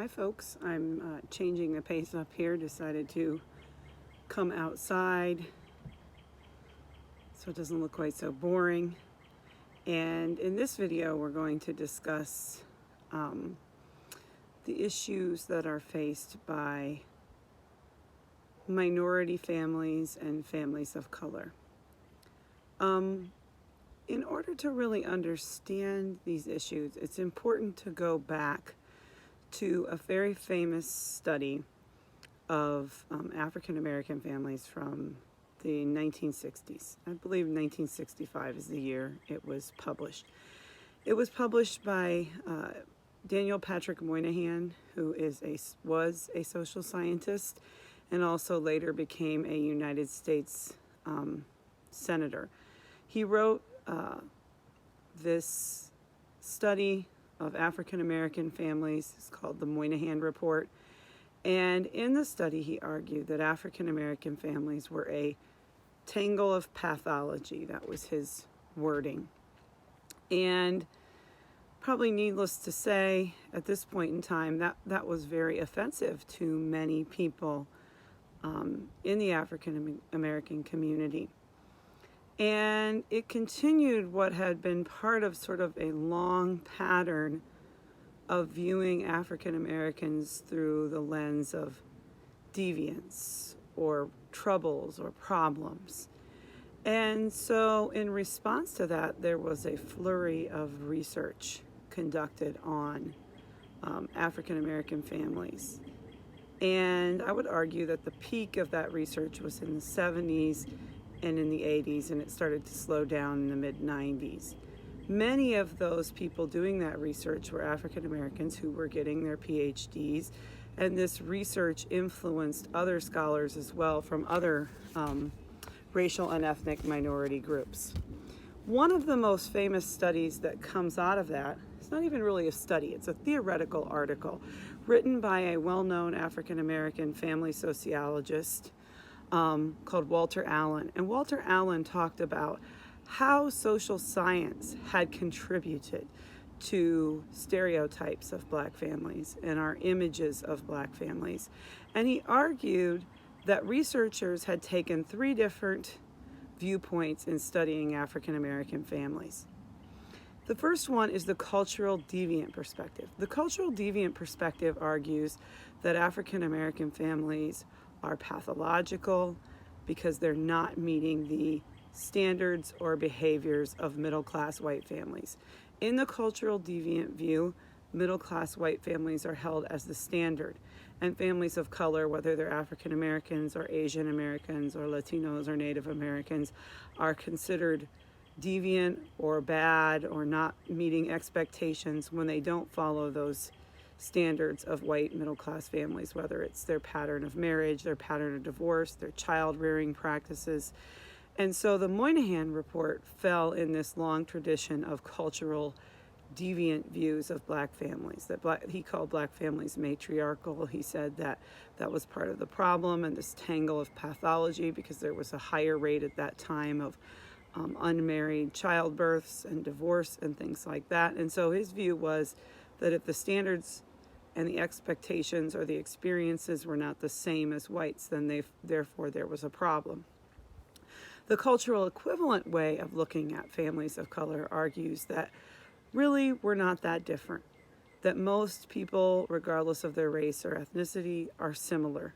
Hi folks, I'm changing the pace up here, decided to come outside so it doesn't look quite so boring. And in this video we're going to discuss the issues that are faced by minority families and families of color. In order to really understand these issues, it's important to go back to a very famous study of African American families from the 1960s. I believe 1965 is the year it was published. It was published by Daniel Patrick Moynihan, who was a social scientist and also later became a United States senator. He wrote this study of African American families. It's called the Moynihan Report. And in the study, he argued that African American families were a tangle of pathology. That was his wording. And probably needless to say, at this point in time, that was very offensive to many people in the African American community. And it continued what had been part of sort of a long pattern of viewing African Americans through the lens of deviance or troubles or problems. And so in response to that, there was a flurry of research conducted on African American families. And I would argue that the peak of that research was in the 70s and in the 80s, and it started to slow down in the mid-90s. Many of those people doing that research were African Americans who were getting their PhDs, and this research influenced other scholars as well from other racial and ethnic minority groups. One of the most famous studies that comes out of that, it's not even really a study, it's a theoretical article written by a well-known African American family sociologist called Walter Allen. And Walter Allen talked about how social science had contributed to stereotypes of black families and our images of black families. And he argued that researchers had taken three different viewpoints in studying African American families. The first one is the cultural deviant perspective. The cultural deviant perspective argues that African American families are pathological because they're not meeting the standards or behaviors of middle-class white families. In the cultural deviant view, middle-class white families are held as the standard, and families of color, whether they're African Americans or Asian Americans or Latinos or Native Americans, are considered deviant or bad or not meeting expectations when they don't follow those standards of white middle-class families, whether it's their pattern of marriage, their pattern of divorce, their child-rearing practices. And so the Moynihan Report fell in this long tradition of cultural deviant views of black families. He called black families matriarchal. He said that was part of the problem and this tangle of pathology because there was a higher rate at that time of unmarried childbirths and divorce and things like that. And so his view was that if the standards and the expectations or the experiences were not the same as whites, then therefore there was a problem. The cultural equivalent way of looking at families of color argues that really we're not that different, that most people, regardless of their race or ethnicity, are similar.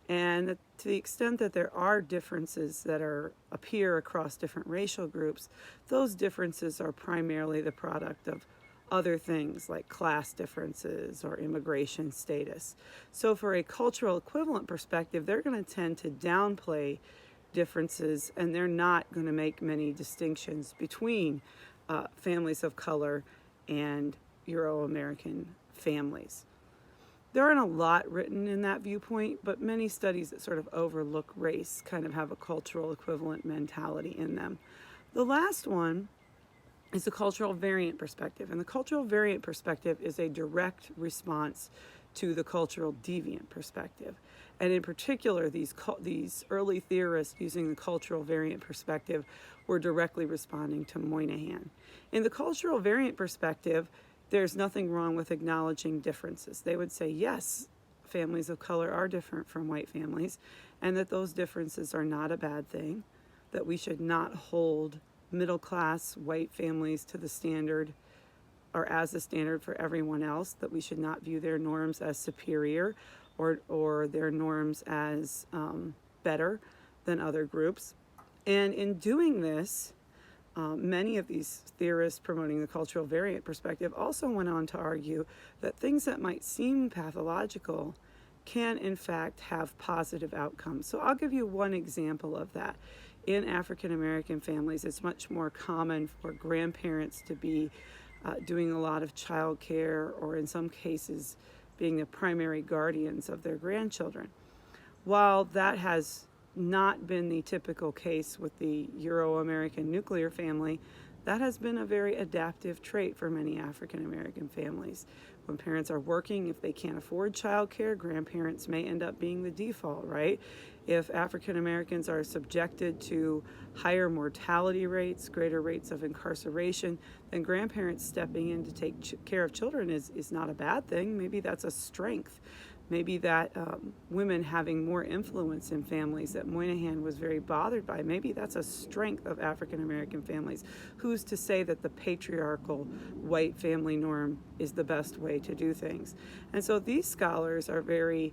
And that to the extent that there are differences that appear across different racial groups, those differences are primarily the product of other things like class differences or immigration status. So for a cultural equivalent perspective, they're going to tend to downplay differences, and they're not going to make many distinctions between families of color and Euro-American families. There aren't a lot written in that viewpoint, but many studies that sort of overlook race kind of have a cultural equivalent mentality in them. The last one is the cultural variant perspective. And the cultural variant perspective is a direct response to the cultural deviant perspective. And in particular, these early theorists using the cultural variant perspective were directly responding to Moynihan. In the cultural variant perspective, there's nothing wrong with acknowledging differences. They would say, yes, families of color are different from white families, and that those differences are not a bad thing, that we should not hold middle-class white families to the standard or as a standard for everyone else, that we should not view their norms as superior or their norms as better than other groups. And in doing this, many of these theorists promoting the cultural variant perspective also went on to argue that things that might seem pathological can in fact have positive outcomes. So I'll give you one example of that. In African American families, it's much more common for grandparents to be doing a lot of child care, or in some cases being the primary guardians of their grandchildren. While that has not been the typical case with the Euro-American nuclear family, that has been a very adaptive trait for many African American families. When parents are working, if they can't afford childcare, grandparents may end up being the default, right? If African Americans are subjected to higher mortality rates, greater rates of incarceration, then grandparents stepping in to take care of children is not a bad thing. Maybe that's a strength. Maybe that women having more influence in families that Moynihan was very bothered by, maybe that's a strength of African American families. Who's to say that the patriarchal white family norm is the best way to do things? And so these scholars are very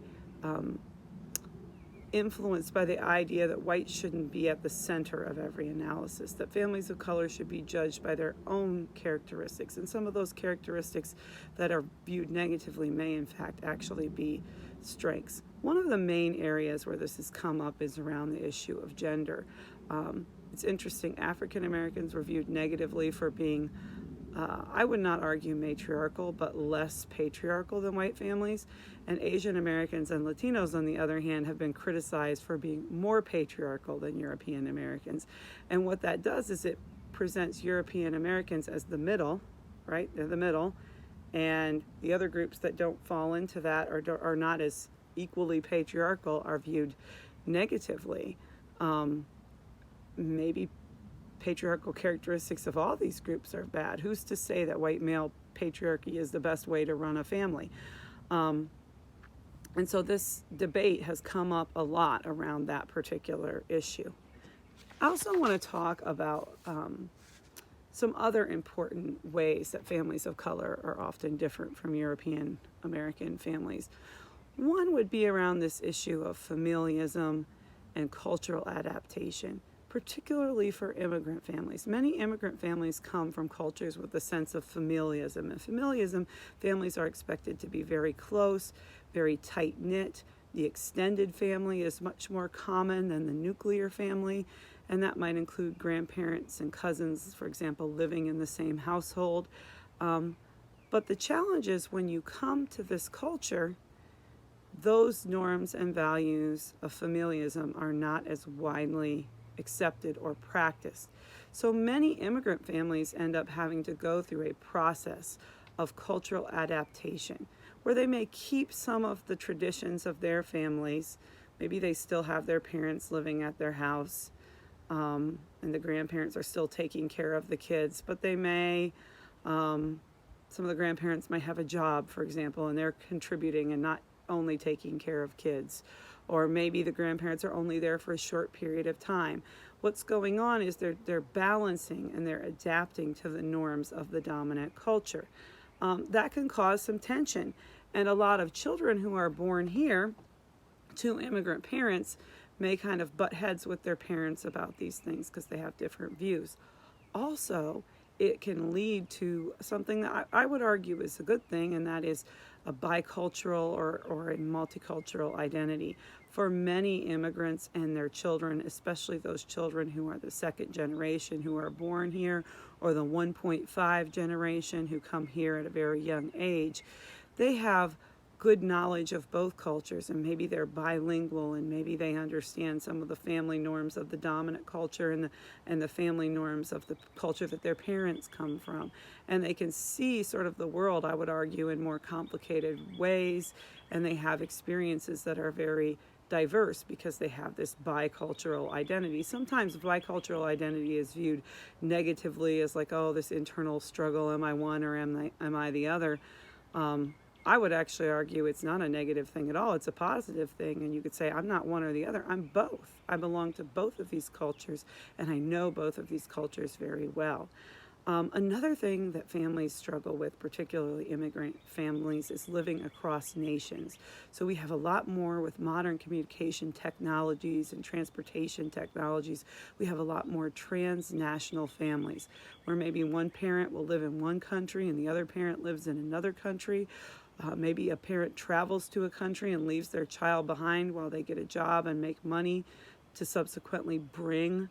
influenced by the idea that whites shouldn't be at the center of every analysis, that families of color should be judged by their own characteristics, and some of those characteristics that are viewed negatively may in fact actually be strengths. One of the main areas where this has come up is around the issue of gender. It's interesting, African Americans were viewed negatively for being I would not argue matriarchal, but less patriarchal than white families. And Asian Americans and Latinos, on the other hand, have been criticized for being more patriarchal than European Americans. And what that does is it presents European Americans as the middle, right? They're the middle. And the other groups that don't fall into that or are not as equally patriarchal are viewed negatively. Maybe patriarchal characteristics of all these groups are bad. Who's to say that white male patriarchy is the best way to run a family? And so this debate has come up a lot around that particular issue. I also want to talk about some other important ways that families of color are often different from European American families. One would be around this issue of familialism and cultural adaptation, particularly for immigrant families. Many immigrant families come from cultures with a sense of familialism. And familialism, families are expected to be very close, very tight-knit. The extended family is much more common than the nuclear family, and that might include grandparents and cousins, for example, living in the same household. But the challenge is when you come to this culture, those norms and values of familialism are not as widely accepted or practiced. So many immigrant families end up having to go through a process of cultural adaptation where they may keep some of the traditions of their families. Maybe they still have their parents living at their house, and the grandparents are still taking care of the kids, but they may, some of the grandparents might have a job, for example, and they're contributing and not only taking care of kids. Or maybe the grandparents are only there for a short period of time. What's going on is they're balancing and they're adapting to the norms of the dominant culture. That can cause some tension. And a lot of children who are born here to immigrant parents may kind of butt heads with their parents about these things because they have different views. Also, it can lead to something that I would argue is a good thing, and that is a bicultural or a multicultural identity. For many immigrants and their children, especially those children who are the second generation who are born here, or the 1.5 generation who come here at a very young age, they have good knowledge of both cultures, and maybe they're bilingual, and maybe they understand some of the family norms of the dominant culture and the family norms of the culture that their parents come from. And they can see sort of the world, I would argue, in more complicated ways, and they have experiences that are very diverse because they have this bicultural identity. Sometimes bicultural identity is viewed negatively as like, oh, this internal struggle, am I one or am I the other? I would actually argue it's not a negative thing at all. It's a positive thing, and you could say, I'm not one or the other, I'm both. I belong to both of these cultures, and I know both of these cultures very well. Another thing that families struggle with, particularly immigrant families, is living across nations. So we have a lot more with modern communication technologies and transportation technologies. We have a lot more transnational families where maybe one parent will live in one country and the other parent lives in another country. Maybe a parent travels to a country and leaves their child behind while they get a job and make money to subsequently bring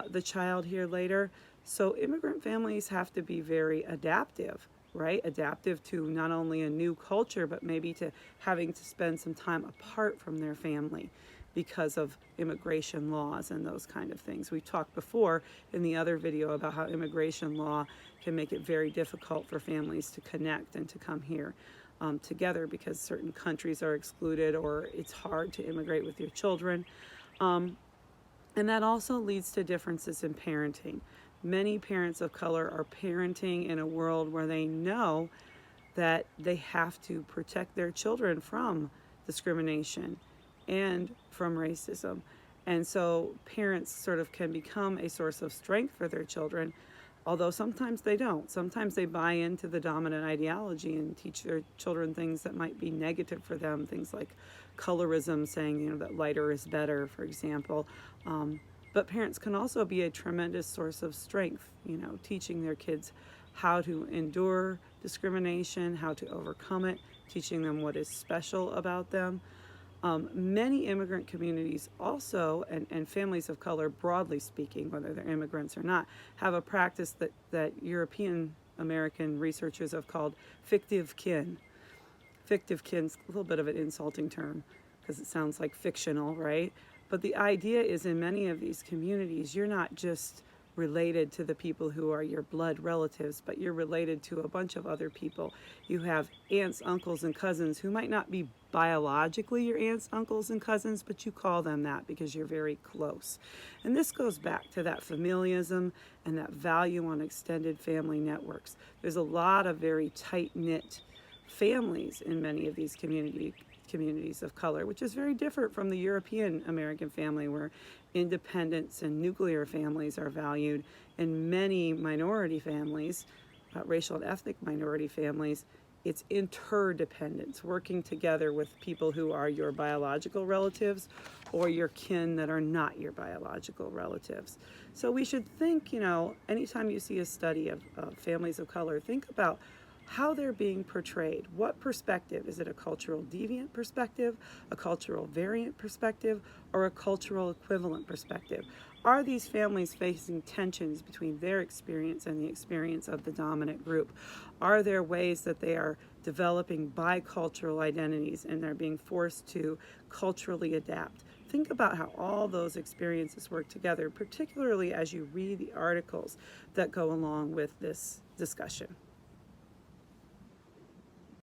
the child here later. So immigrant families have to be very adaptive, right? Adaptive to not only a new culture, but maybe to having to spend some time apart from their family because of immigration laws and those kind of things. We talked before in the other video about how immigration law can make it very difficult for families to connect and to come here together because certain countries are excluded or it's hard to immigrate with your children. And that also leads to differences in parenting. Many parents of color are parenting in a world where they know that they have to protect their children from discrimination and from racism. And so parents sort of can become a source of strength for their children, although sometimes they don't. Sometimes they buy into the dominant ideology and teach their children things that might be negative for them, things like colorism, saying, that lighter is better, for example. But parents can also be a tremendous source of strength, teaching their kids how to endure discrimination, how to overcome it, teaching them what is special about them. Many immigrant communities also, and families of color broadly speaking, whether they're immigrants or not, have a practice that European American researchers have called fictive kin. Fictive kin's a little bit of an insulting term because it sounds like fictional, right? But the idea is in many of these communities, you're not just related to the people who are your blood relatives, but you're related to a bunch of other people. You have aunts, uncles, and cousins who might not be biologically your aunts, uncles, and cousins, but you call them that because you're very close. And this goes back to that familialism and that value on extended family networks. There's a lot of very tight-knit families in many of these communities of color, which is very different from the European American family, where independence and nuclear families are valued. In many minority families, racial and ethnic minority families, it's interdependence, working together with people who are your biological relatives or your kin that are not your biological relatives. So we should think, anytime you see a study of families of color, think about how they're being portrayed. What perspective? Is it a cultural deviant perspective, a cultural variant perspective, or a cultural equivalent perspective? Are these families facing tensions between their experience and the experience of the dominant group? Are there ways that they are developing bicultural identities and they're being forced to culturally adapt? Think about how all those experiences work together, particularly as you read the articles that go along with this discussion.